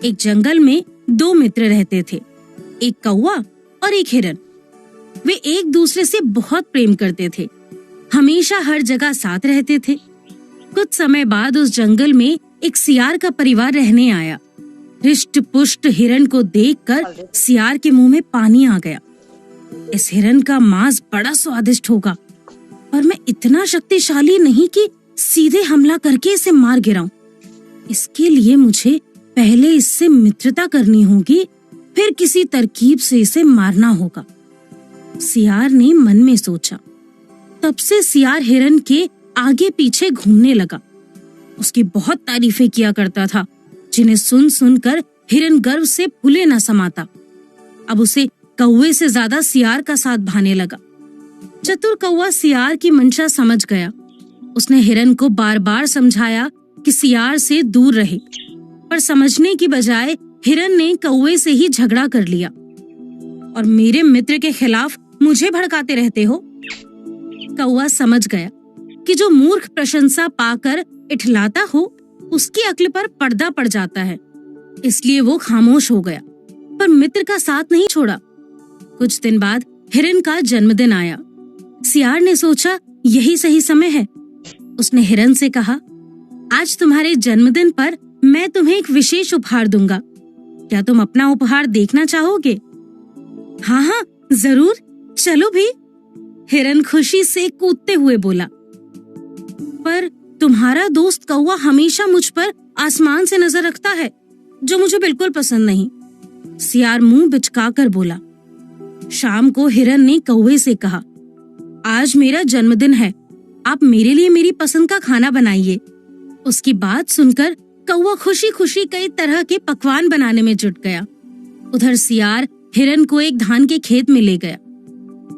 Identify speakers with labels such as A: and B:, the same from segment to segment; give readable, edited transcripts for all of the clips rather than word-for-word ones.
A: एक जंगल में दो मित्र रहते थे, एक कौवा और एक हिरन। वे एक दूसरे से बहुत प्रेम करते थे, हमेशा हर जगह साथ रहते थे। कुछ समय बाद उस जंगल में एक सियार का परिवार रहने आया। हृष्ट पुष्ट हिरन को देखकर सियार के मुंह में पानी आ गया। इस हिरन का मांस बड़ा स्वादिष्ट होगा, पर मैं इतना शक्तिशाली नहीं कि सीधे हमला करके इसे मार गिराऊं। इसके लिए मुझे पहले इससे मित्रता करनी होगी, फिर किसी तरकीब से इसे मारना होगा, सियार ने मन में सोचा। तब से सियार हिरन के आगे पीछे घूमने लगा। उसकी बहुत तारीफें किया करता था, जिन्हें सुन सुनकर हिरन गर्व से फूले न समाता। अब उसे कौवे से ज्यादा सियार का साथ भाने लगा। चतुर कौवा सियार की मंशा समझ गया। उसने हिरन को बार बार समझाया कि सियार से दूर रहे, पर समझने की बजाय हिरन ने कौवे से ही झगड़ा कर लिया। और मेरे मित्र के खिलाफ मुझे भड़काते रहते हो। कौवा समझ गया कि जो मूर्ख प्रशंसा पाकर इठलाता हो, उसकी अक्ल पर पर्दा पड़ जाता है, इसलिए वो खामोश हो गया, पर मित्र का साथ नहीं छोड़ा। कुछ दिन बाद हिरन का जन्मदिन आया। सियार ने सोचा यही सही समय है। उसने हिरन से कहा, आज तुम्हारे जन्मदिन पर मैं तुम्हें एक विशेष उपहार दूंगा। क्या तुम अपना उपहार देखना चाहोगे? हाँ हाँ जरूर, चलो भी, हिरन खुशी से कूदते हुए बोला। पर तुम्हारा दोस्त कौवा हमेशा मुझ पर आसमान से नजर रखता है, जो मुझे बिल्कुल पसंद नहीं, सियार मुंह बिचकाकर बोला। शाम को हिरन ने कौवे से कहा, आज मेरा जन्मदिन है, आप मेरे लिए मेरी पसंद का खाना बनाइए। उसकी बात सुनकर कौवा खुशी खुशी कई तरह के पकवान बनाने में जुट गया। उधर सियार हिरन को एक धान के खेत में ले गया।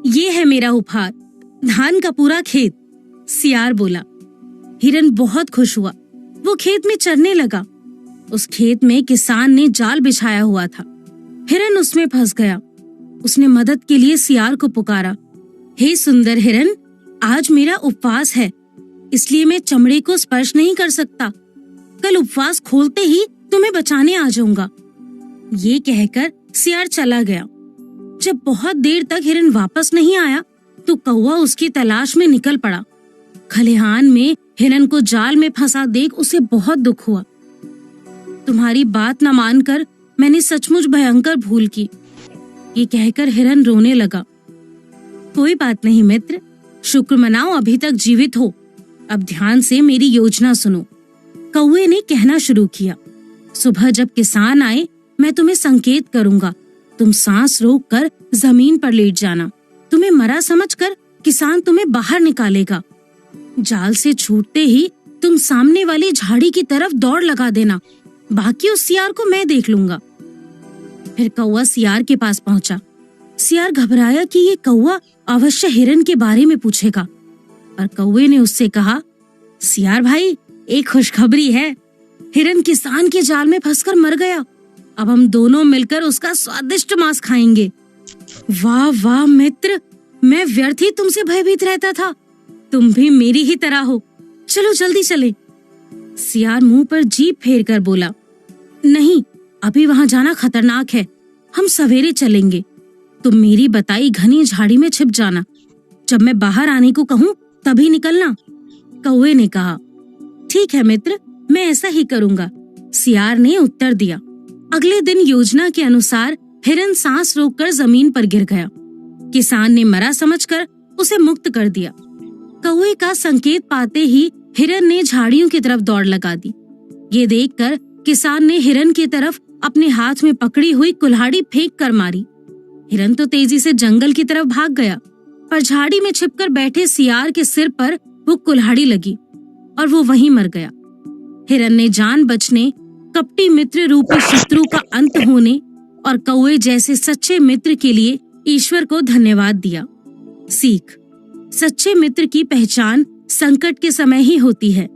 A: ये है मेरा उपहार, धान का पूरा खेत, सियार बोला। हिरन बहुत खुश हुआ। वो खेत में चरने लगा। उस खेत में किसान ने जाल बिछाया हुआ था। हिरन उसमें फंस गया। उसने मदद के लिए सियार को पुकारा, हे सुंदर हिरन, आज मेरा उपवास है, इसलिए मैं चमड़े को स्पर्श नहीं कर सकता। कल उपवास खोलते ही तुम्हें बचाने आ जाऊंगा। ये कहकर सियार चला गया। जब बहुत देर तक हिरन वापस नहीं आया, तो कौवा उसकी तलाश में निकल पड़ा। खलिहान में हिरन को जाल में फंसा देख उसे बहुत दुख हुआ। तुम्हारी बात न मानकर मैंने सचमुच भयंकर भूल की, ये कहकर हिरन रोने लगा। कोई बात नहीं मित्र, शुक्र मनाओ अभी तक जीवित हो। अब ध्यान से मेरी योजना सुनो। कौवे ने कहना शुरू किया, सुबह जब किसान आए, मैं तुम्हें संकेत करूंगा। तुम सांस रोककर जमीन पर लेट जाना। तुम्हें मरा समझकर किसान तुम्हें बाहर निकालेगा। जाल से छूटते ही तुम सामने वाली झाड़ी की तरफ दौड़ लगा देना। बाकी उस सियार को मैं देख लूंगा। फिर कौवा सियार के पास पहुंचा। सियार घबराया कि ये कौवा अवश्य हिरन के बारे में पूछेगा, पर कौवे ने उससे कहा, सियार भाई, एक खुशखबरी है। हिरन किसान के जाल में फंसकर मर गया। अब हम दोनों मिलकर उसका स्वादिष्ट मांस खाएंगे। वाह वाह मित्र, मैं व्यर्थ ही तुमसे भयभीत रहता था। तुम भी मेरी ही तरह हो। चलो जल्दी चले। सियार मुंह पर जीभ फेर कर बोला, नहीं, अभी वहां जाना खतरनाक है। हम सवेरे चलेंगे। तुम मेरी बताई घनी झाड़ी में छिप जाना। जब मैं बाहर आने को कहूँ तभी निकलना। कौवे ने कहा, ठीक है मित्र, मैं ऐसा ही करूंगा, सियार ने उत्तर दिया। अगले दिन योजना के अनुसार हिरन सांस रोककर जमीन पर गिर गया। किसान ने मरा समझकर उसे मुक्त कर दिया। कौवे का संकेत पाते ही हिरन ने झाड़ियों की तरफ दौड़ लगा दी। ये देखकर किसान ने हिरन की तरफ अपने हाथ में पकड़ी हुई कुल्हाड़ी फेंक कर मारी। हिरन तो तेजी से जंगल की तरफ भाग गया, पर झाड़ी में छिपकर बैठे सियार के सिर पर वो कुल्हाड़ी लगी और वो वहीं मर गया। हिरन ने जान बचने, कपटी मित्र रूपी शत्रु का अंत होने और कौवे जैसे सच्चे मित्र के लिए ईश्वर को धन्यवाद दिया। सीख, सच्चे मित्र की पहचान संकट के समय ही होती है।